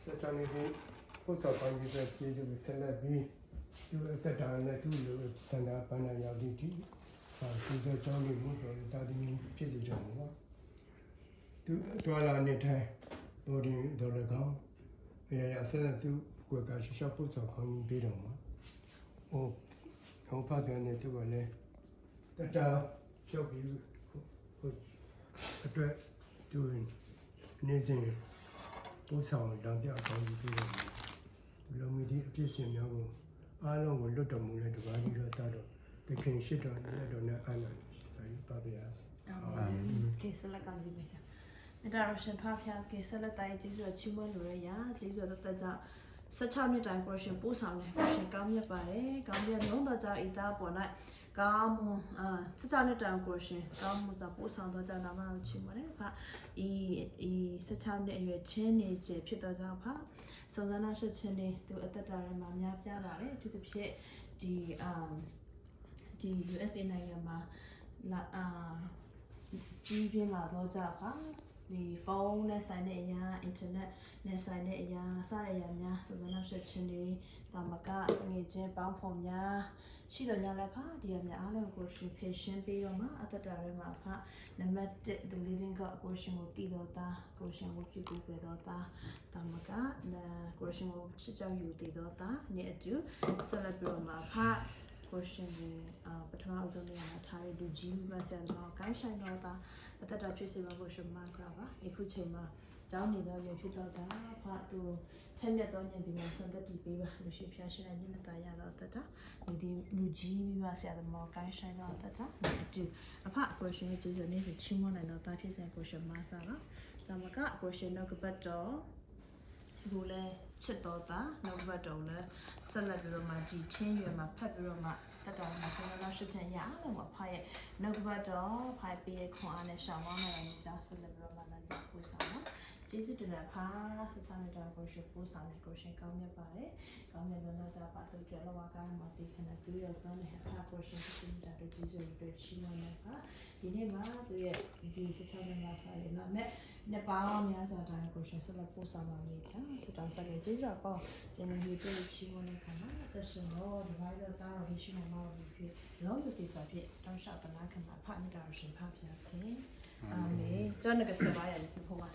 ဆက်တန်းလေးကိုပို့ဆောင်ပိုင်းပြီးတဲ့ကျေးဇူးကိုဆက်လက်ပြီးသူအသက်တာနဲ့သူ့လိုစန္ဒပန်းနာရောက်သည့်ဒီသူစကြောင်းလေးကိုတော့တာသမီဖြစ်စီကြမှာပါသူသွားလာနေထိုင်ဘော်ဒီတော်လည်းကောင်းအဆက်သူကိုယ်ကရှော့ပို့ဆောင်ပိုင်းပြီးတော့မှာဟိုဖတ်ပြန်နေသူကလည်းတတချုပ်ပြီးဟိုအတွက်သူနေစဉ်ပို့ဆောင်တောင်ပြအကောင်းကြီးပြီးတော့လုံမီဒီအပြည့်စင်များကိုအားလုံးကိုလွတ်တော်မူတဲ့တပါးကြီးတော့တတော့တခင်ရှိတော်နဲ့တော်နဲ့အာနာပါဗျာကဲဆက်လက်ကောင်းကြီးပဲမြတ်တော်ရှင်ဖဖျားကဲဆက်လက်တိုင်းကျေးဇူးချီးမွမ်းလိုရရာကျေးဇူးတော်တက်ကြ16နှစ်တိုင်ကိုရှင်ပို့ဆောင်တယ်ကိုရှင်ကောင်းမြတ်ပါတယ်ကောင်းမြတ်လုံးတော်ကြောင့်ဤသားပေါ်၌ကောင်းမှု16နှစ်တိုင်ကိုရှင်ကောင်းမှုစွာပို့ဆောင်တော်ကြောင့်နာမတော်ချီးမွမ်းတယ်ဖဤ16နှစ်အရွယ်ချင်းနေကျဖြစ်တော်ကြောင့်ဖစုံစမ်းနောက်ဆက်ချင်းနေသူအသက်တာထဲမှာများပြားလာတယ်အထူးသဖြင့်ဒီ USA နိုင်ငံမှာကြီးပြင်းလာတော့ကြပါဒီဖုန်းနဲ့ဆိုင်တဲ့အရာအင်တာနက်နဲ့ဆိုင်တဲ့အရာစတဲ့အရာများစုံစမ်းနောက်ဆက်ခြင်းတွေတာမကငွေချင်းပေါင်းဖော်များရှိတော်ညာလည်းဖာဒီအများအားလုံးကိုရှင်ဖေရှင်းပြီးတော့မှအသက်တာထဲမှာဖာနံပါတ်1 the living god ကိုရှင်ကိုတည်တော်တာကိုရှင်ကိုပြုကူပေးတော်တာတာမကကိုရှင်ကိုချစ်ကြောက်ယူတည်တော်တာနေ့အတူဆက်လက်ပြီးတော့မှဖာကိုရှင်ပထမအဆုံးနေရာမှာထားတဲ့လူကြီးမိဘဆန်တော့ကိုင်းဆိုင်တော့တာအသက်တာဖြစ်စေမှာကိုရှင်မဆာပါအခုချိန်မှာကျောင်းနေတော့ရဖြစ်တော့ကြဖာသူချက်မြတ်တော့ညံပြီးမှဆွမ်းသက်တည်ပေးပါလူရှိဖျားရှင်ရဲ့မျက်နှာသာရတော့အသက်တာဒီလူကြီးမိဘဆရာသမားကိုင်းဆိုင်တော့အသက်တာဒီအဖကိုရှင်ရဲ့ကျေးဇူးနေ့စဉ်ချီးမွမ်းနိုင်တော့တာဖြစ်စေကိုရှင်မဆာပါဒါမှကကိုရှင်နောက်ကပတ်တော့ဘူလဲချစ်တော်တာနောက်ကပတ်တော့လဲဆက်လက်ပြီးတော့မှဒီချင်းရွယ်မှာဖက်ပြီးတော့မှတက်တော်မှာဆက်လက်ရှုထင်ရအောင်ပါဖာရဲ့နောက်ကပတ်တော့ဖိုင်ပေးခွန်အားနဲ့ရှောင်းမောင်းနိုင်တဲ့ကြောင့်ဆက်လက်ပြီးတော့မှလည်းပူဆောင်ပါကျေးဇူးတင်တဲ့ဖာဆက်ဆောင်တဲ့ကိုရှင်ပူဆောင်တဲ့ကိုရှင်ကောင်းမြတ်ပါတယ်ကောင်းမြတ်လို့တော့ပါတော့ကြလောကကားမှာဒီခဏပြီးတော့တော့နေဖာကိုရှင်စင်တာတို့ကျေးဇူးတွေချီးမွမ်းနေပါဒီနေ့မှာသူရဲ့ဒီဆက်ဆောင်တဲ့မှာဆိုင်လာမဲ့နှစ်ပေါင်းများစွာတိုင်းကိုရှင်ဆက်လက်ပူဆောင်ပါလိမ့်ချာစတောင်းဆက်တဲ့ကျေးဇူးတော်ပေါင်းပြန်နေပြီးတွေ့ချီးမွမ်းတဲ့ခါမှာသက်ရှင်တော့ဒီဘိုင်းတော့တားတော်ဟိရှိမောင်တို့ဖြစ်လောယူတီဆိုဖြစ်တောင်းလျှောက်တနာခဏဖတ်မြတ်တော်ရှင်ဖတ်ပြတယ်အာမင်ကျွန်တော်ကစပါရလို့ပြောပါ